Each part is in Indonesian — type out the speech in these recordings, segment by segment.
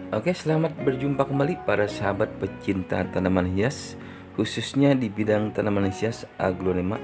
Oke, selamat berjumpa kembali para sahabat pecinta tanaman hias, khususnya di bidang tanaman hias aglonema.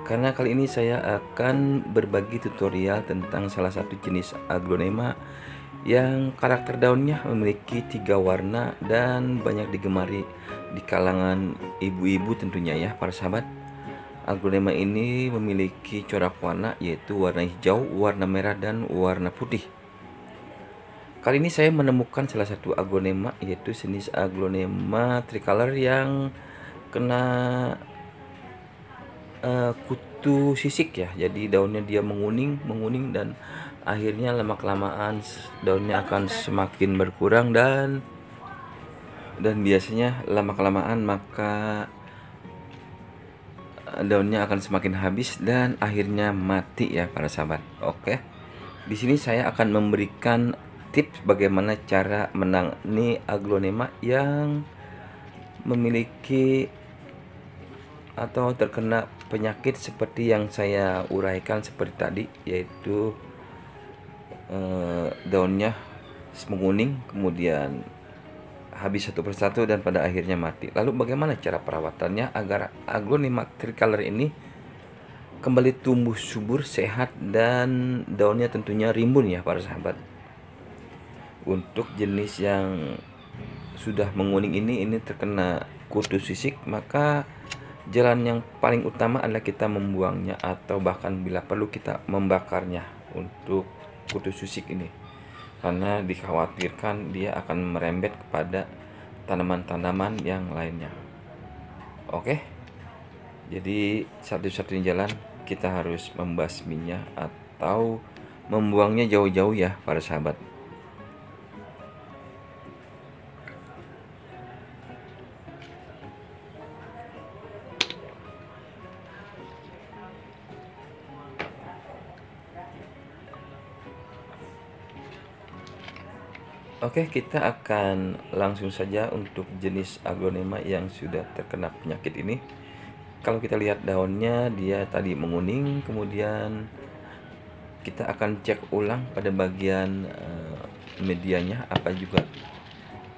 Karena kali ini saya akan berbagi tutorial tentang salah satu jenis aglonema yang karakter daunnya memiliki 3 warna dan banyak digemari di kalangan ibu-ibu tentunya ya para sahabat. Aglonema ini memiliki corak warna yaitu warna hijau, warna merah, dan warna putih. Kali ini saya menemukan salah satu aglonema yaitu jenis aglonema tricolor yang kena kutu sisik ya. Jadi daunnya dia menguning dan akhirnya lama kelamaan daunnya akan semakin berkurang dan biasanya lama kelamaan maka daunnya akan semakin habis dan akhirnya mati ya para sahabat. Oke. Di sini saya akan memberikan tips bagaimana cara menangani aglonema yang memiliki atau terkena penyakit seperti yang saya uraikan seperti tadi, yaitu daunnya menguning, kemudian habis satu persatu dan pada akhirnya mati. Lalu bagaimana cara perawatannya agar aglonema tricolor ini kembali tumbuh subur, sehat, dan daunnya tentunya rimbun ya para sahabat. Untuk jenis yang sudah menguning ini terkena kutu sisik, maka jalan yang paling utama adalah kita membuangnya atau bahkan bila perlu kita membakarnya untuk kutu sisik ini, karena dikhawatirkan dia akan merembet kepada tanaman-tanaman yang lainnya. Oke, jadi satu-satunya jalan kita harus membasminya atau membuangnya jauh-jauh ya para sahabat. Oke, kita akan langsung saja untuk jenis aglonema yang sudah terkena penyakit ini. Kalau kita lihat daunnya, dia tadi menguning, kemudian kita akan cek ulang pada bagian medianya apa juga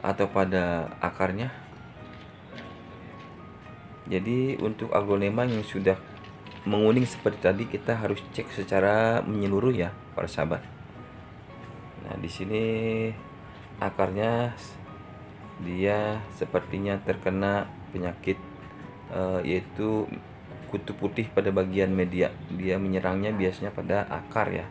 atau pada akarnya. Jadi untuk aglonema yang sudah menguning seperti tadi, kita harus cek secara menyeluruh ya para sahabat. Nah, di sini akarnya dia sepertinya terkena penyakit yaitu kutu putih pada bagian media. Dia menyerangnya biasanya pada akar ya,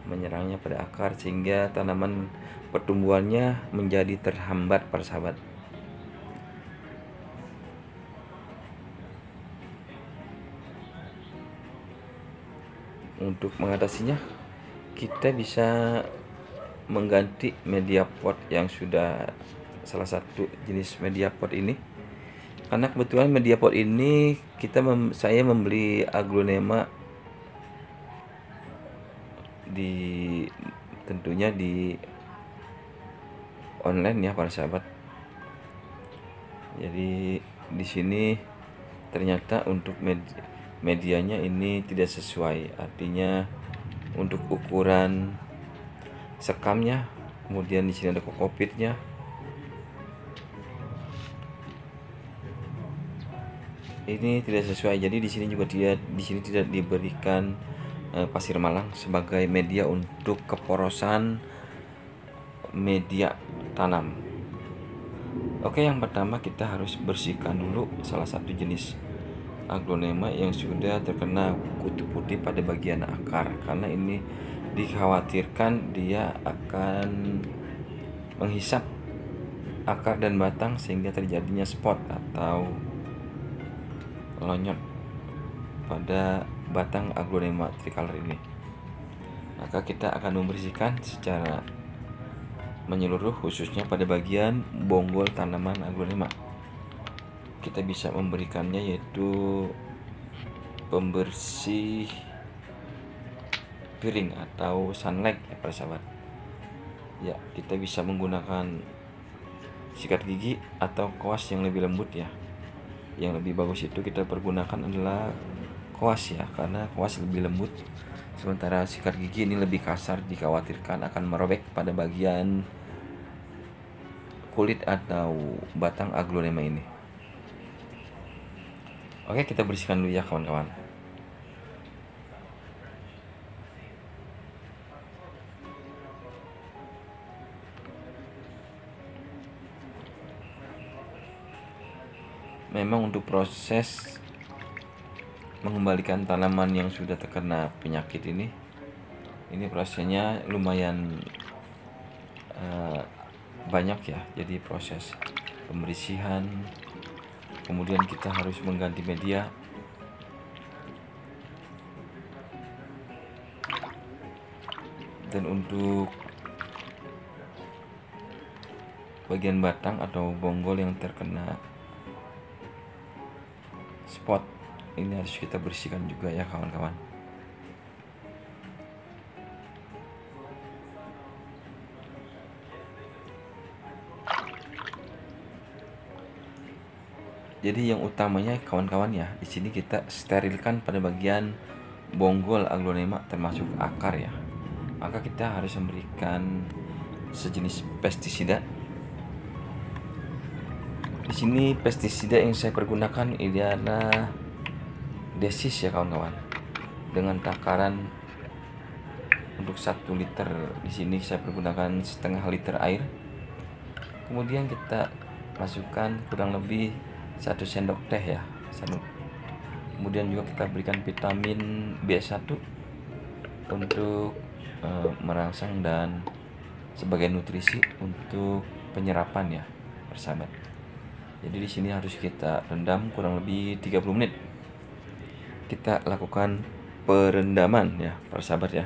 menyerangnya pada akar sehingga tanaman pertumbuhannya menjadi terhambat para sahabat. Untuk mengatasinya, kita bisa mengganti media pot yang sudah salah satu jenis media pot ini, karena kebetulan media pot ini saya membeli aglonema tentunya di online ya para sahabat. Jadi di sini ternyata untuk medianya ini tidak sesuai, artinya untuk ukuran sekamnya, kemudian di sini ada kokopitnya, ini tidak sesuai. Jadi di sini juga tidak diberikan pasir malang sebagai media untuk keporosan media tanam. Oke, yang pertama kita harus bersihkan dulu salah satu jenis aglonema yang sudah terkena kutu putih pada bagian akar, karena ini dikhawatirkan dia akan menghisap akar dan batang sehingga terjadinya spot atau lonyot pada batang aglonema tricolor ini. Maka kita akan membersihkan secara menyeluruh khususnya pada bagian bonggol tanaman aglonema. Kita bisa memberikannya yaitu pembersih piring atau sunlight ya para sahabat. Ya, kita bisa menggunakan sikat gigi atau koas yang lebih lembut ya. Yang lebih bagus itu kita pergunakan adalah koas ya, karena koas lebih lembut, sementara sikat gigi ini lebih kasar, dikhawatirkan akan merobek pada bagian kulit atau batang aglonema ini. Oke, kita bersihkan dulu ya kawan-kawan. Memang untuk proses mengembalikan tanaman yang sudah terkena penyakit ini prosesnya lumayan banyak ya. Jadi proses pembersihan, kemudian kita harus mengganti media, dan untuk bagian batang atau bonggol yang terkena spot ini harus kita bersihkan juga ya kawan-kawan. Jadi yang utamanya kawan-kawan ya, di sini kita sterilkan pada bagian bonggol aglonema termasuk akar ya. Maka kita harus memberikan sejenis pestisida. Di sini pestisida yang saya pergunakan ini adalah Desis ya kawan-kawan. Dengan takaran untuk 1 liter di sini saya pergunakan setengah liter air. Kemudian kita masukkan kurang lebih 1 sendok teh ya. Kemudian juga kita berikan vitamin B1 untuk merangsang dan sebagai nutrisi untuk penyerapan ya, persahabat. Jadi di sini harus kita rendam kurang lebih 30 menit. Kita lakukan perendaman ya, persahabat ya.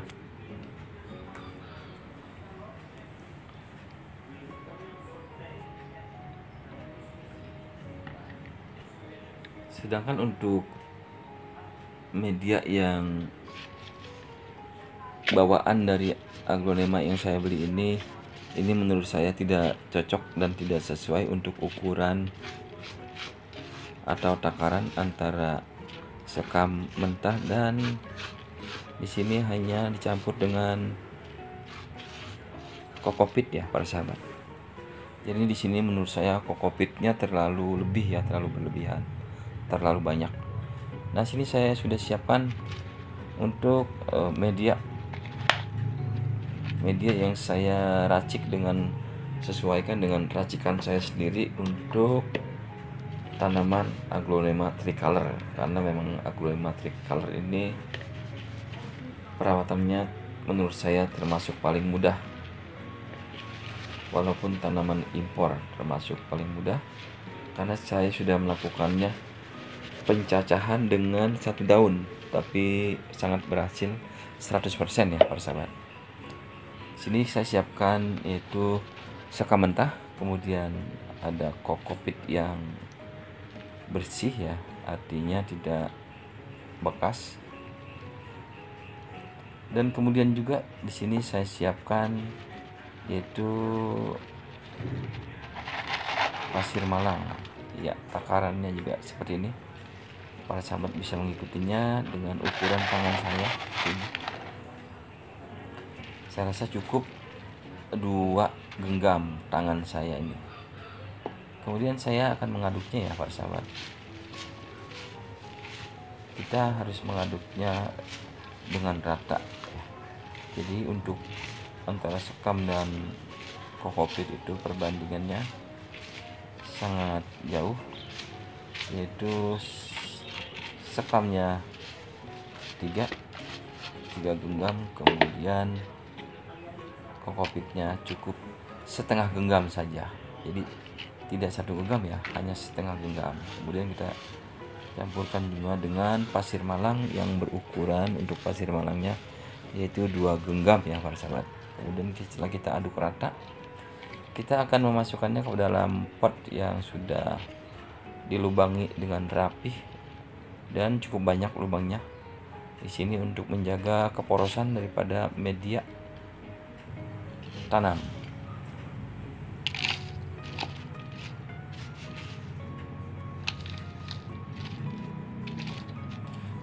Sedangkan untuk media yang bawaan dari aglonema yang saya beli ini menurut saya tidak cocok dan tidak sesuai untuk ukuran atau takaran antara sekam mentah, dan di sini hanya dicampur dengan kokopit ya para sahabat. Jadi di sini menurut saya kokopitnya terlalu lebih ya, terlalu berlebihan, terlalu banyak. Nah, sini saya sudah siapkan untuk media yang saya racik dengan sesuaikan dengan racikan saya sendiri untuk tanaman aglonema tricolor, karena memang aglonema tricolor ini perawatannya menurut saya termasuk paling mudah, walaupun tanaman impor termasuk paling mudah, karena saya sudah melakukannya pencacahan dengan 1 daun, tapi sangat berhasil 100% ya para sahabat. Sini saya siapkan yaitu sekam mentah, kemudian ada kokopit yang bersih ya, artinya tidak bekas. Dan kemudian juga di sini saya siapkan yaitu pasir malang ya, takarannya juga seperti ini. Para sahabat bisa mengikutinya dengan ukuran tangan saya ini. Saya rasa cukup 2 genggam tangan saya ini. Kemudian saya akan mengaduknya ya para sahabat. Kita harus mengaduknya dengan rata ya. Jadi untuk antara sekam dan kokopit itu perbandingannya sangat jauh, yaitu sekamnya 3 genggam, kemudian kokopitnya cukup setengah genggam saja. Jadi tidak 1 genggam ya, hanya setengah genggam. Kemudian kita campurkan juga dengan pasir malang yang berukuran untuk pasir malangnya yaitu 2 genggam ya para sahabat. Kemudian setelah kita aduk rata, kita akan memasukkannya ke dalam pot yang sudah dilubangi dengan rapih dan cukup banyak lubangnya di sini untuk menjaga keporosan daripada media tanam.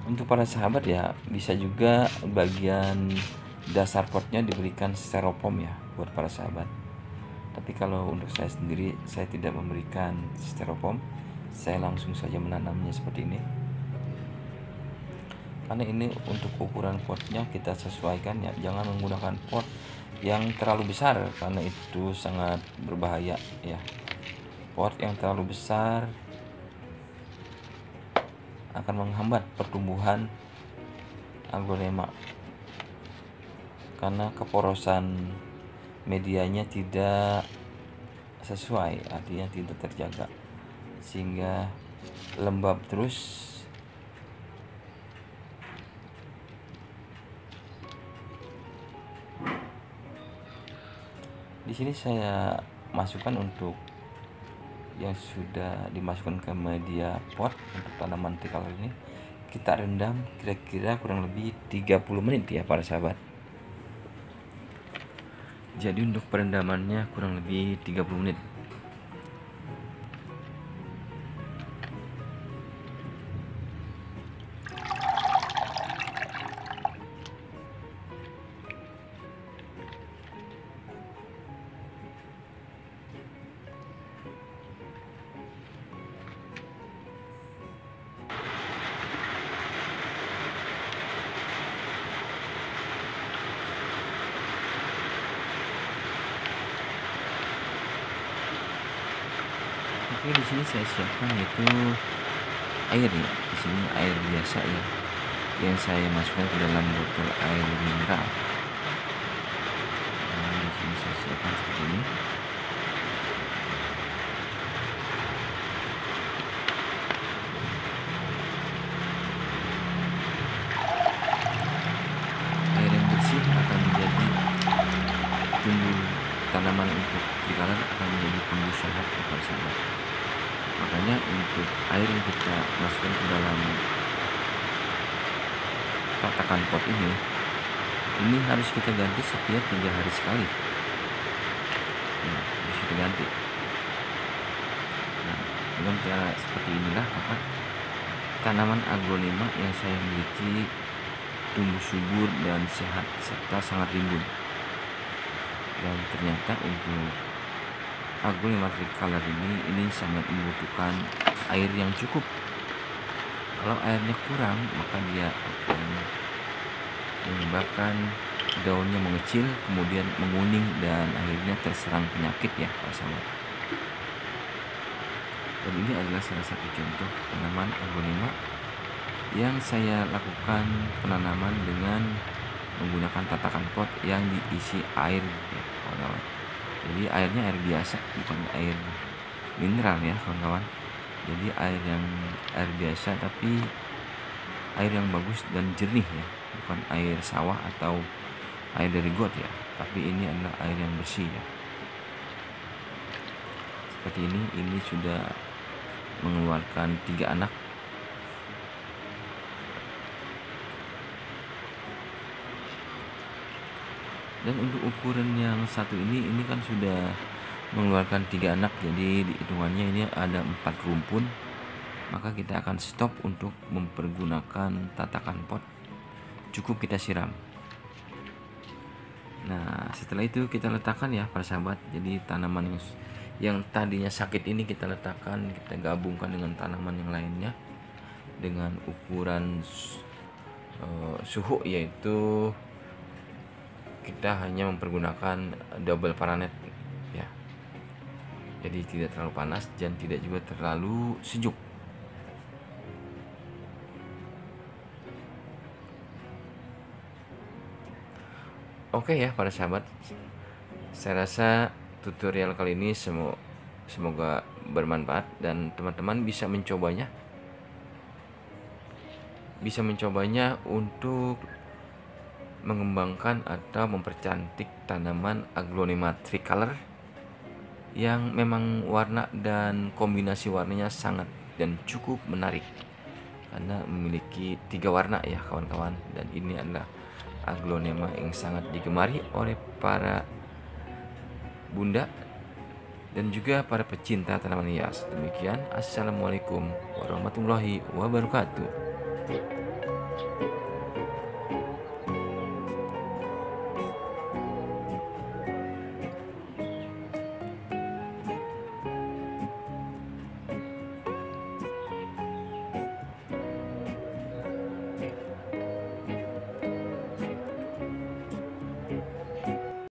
Untuk para sahabat ya, bisa juga bagian dasar potnya diberikan styrofoam ya buat para sahabat. Tapi kalau untuk saya sendiri, saya tidak memberikan styrofoam, saya langsung saja menanamnya seperti ini. Karena ini untuk ukuran potnya kita sesuaikan ya, jangan menggunakan pot yang terlalu besar karena itu sangat berbahaya ya. Pot yang terlalu besar akan menghambat pertumbuhan aglonema karena keporosan medianya tidak sesuai, artinya tidak terjaga, sehingga lembab terus. Di sini saya masukkan untuk yang sudah dimasukkan ke media pot untuk tanaman tricolor ini, kita rendam kira-kira kurang lebih 30 menit ya para sahabat. Jadi untuk perendamannya kurang lebih 30 menit. Oke, di sini saya siapkan yaitu air ya. Di sini air biasa ya, yang saya masukkan ke dalam botol air mineral. Nah, di sini saya siapkan seperti ini. Air yang bersih akan menjadi tumbuh tanaman untuk tricolor akan menjadi tumbuh sehat ya para sahabat. Makanya untuk air yang kita masukkan ke dalam tatakan pot ini harus kita ganti setiap 3 hari sekali ya, harus kita ganti. Nah, dengan cara seperti inilah maka tanaman aglonema yang saya miliki tumbuh subur dan sehat serta sangat rimbun. Dan ternyata untuk aglonema tricolor ini sangat membutuhkan air yang cukup. Kalau airnya kurang maka dia akan menyebabkan daunnya mengecil, kemudian menguning dan akhirnya terserang penyakit ya Pak sahabat. Dan ini adalah salah satu contoh tanaman aglonema yang saya lakukan penanaman dengan menggunakan tatakan pot yang diisi air ya kawan-kawan. Jadi airnya air biasa, bukan air mineral ya kawan-kawan. Jadi air biasa tapi air yang bagus dan jernih ya, bukan air sawah atau air dari got ya, tapi ini adalah air yang bersih ya. Seperti ini sudah mengeluarkan 3 anak. Dan untuk ukuran yang satu ini kan sudah mengeluarkan 3 anak, jadi hitungannya ini ada 4 rumpun. Maka kita akan stop untuk mempergunakan tatakan pot, cukup kita siram. Nah setelah itu kita letakkan ya para sahabat. Jadi tanaman yang tadinya sakit ini kita letakkan, kita gabungkan dengan tanaman yang lainnya dengan ukuran suhu, yaitu kita hanya mempergunakan double paranet ya. Jadi tidak terlalu panas dan tidak juga terlalu sejuk. Oke ya para sahabat, saya rasa tutorial kali ini semoga bermanfaat dan teman-teman bisa mencobanya untuk mengembangkan atau mempercantik tanaman aglonema tricolor yang memang warna dan kombinasi warnanya sangat dan cukup menarik karena memiliki 3 warna ya kawan-kawan. Dan ini adalah aglonema yang sangat digemari oleh para bunda dan juga para pecinta tanaman hias. Demikian, assalamualaikum warahmatullahi wabarakatuh.